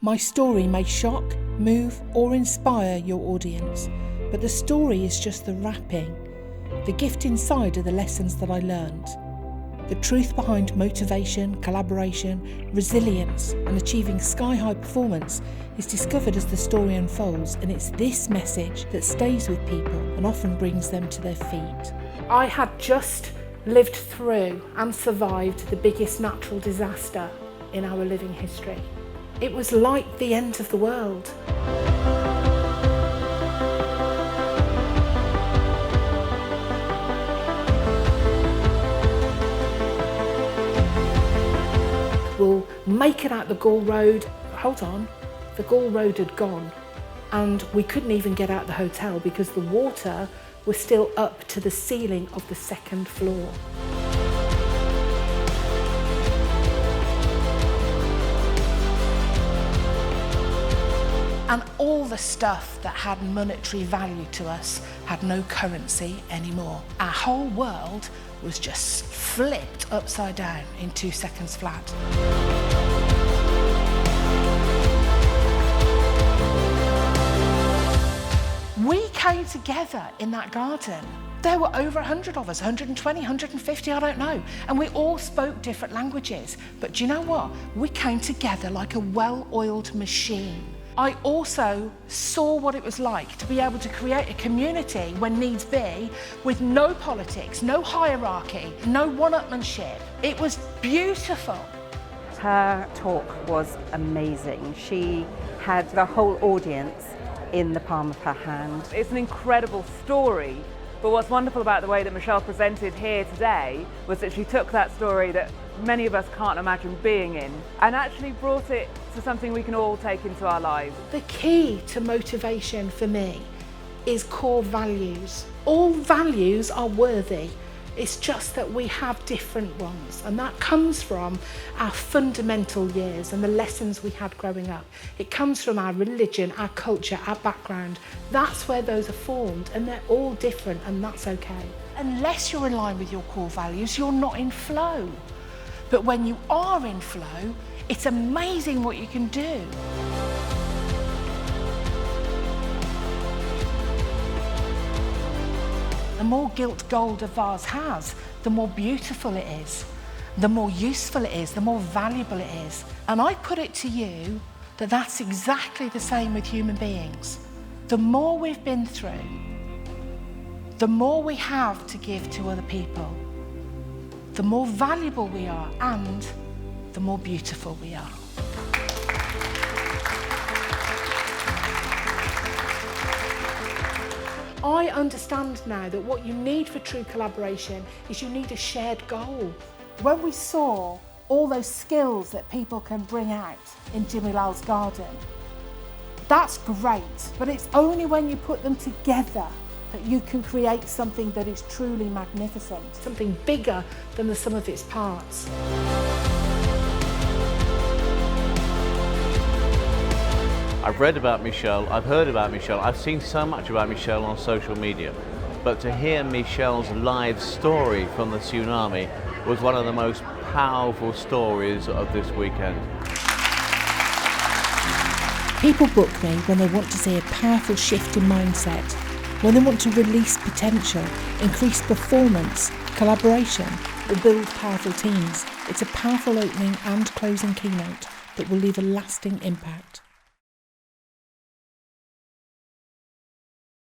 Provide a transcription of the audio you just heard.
My story may shock, move or inspire your audience, but the story is just the wrapping. The gift inside are the lessons that I learned. The truth behind motivation, collaboration, resilience and achieving sky-high performance is discovered as the story unfolds, and it's this message that stays with people and often brings them to their feet. I had just lived through and survived the biggest natural disaster in our living history. It was like the end of the world. We'll make it out the Gall Road. Hold on, the Gall Road had gone and we couldn't even get out the hotel because the water was still up to the ceiling of the second floor. And all the stuff that had monetary value to us had no currency anymore. Our whole world was just flipped upside down in 2 seconds flat. We came together in that garden. There were over 100 of us, 120, 150, I don't know. And we all spoke different languages. But do you know what? We came together like a well-oiled machine. I also saw what it was like to be able to create a community when needs be, with no politics, no hierarchy, no one-upmanship. It was beautiful. Her talk was amazing. She had the whole audience in the palm of her hand. It's an incredible story, but what's wonderful about the way that Michelle presented here today was that she took that story that many of us can't imagine being in and actually brought it to something we can all take into our lives. The key to motivation for me is core values. All values are worthy. It's just that we have different ones, and that comes from our fundamental years and the lessons we had growing up. It comes from our religion, our culture, our background. That's where those are formed, and they're all different, and that's okay. Unless you're in line with your core values, you're not in flow. But when you are in flow, it's amazing what you can do. The more gilt gold a vase has, the more beautiful it is, the more useful it is, the more valuable it is. And I put it to you that that's exactly the same with human beings. The more we've been through, the more we have to give to other people, the more valuable we are and the more beautiful we are. I understand now that what you need for true collaboration is you need a shared goal. When we saw all those skills that people can bring out in Jimmy Lal's garden, that's great, but it's only when you put them together that you can create something that is truly magnificent, something bigger than the sum of its parts. I've read about Michelle, I've heard about Michelle, I've seen so much about Michelle on social media, but to hear Michelle's live story from the tsunami was one of the most powerful stories of this weekend. People book me when they want to see a powerful shift in mindset, when they want to release potential, increase performance, collaboration, or build powerful teams. It's a powerful opening and closing keynote that will leave a lasting impact.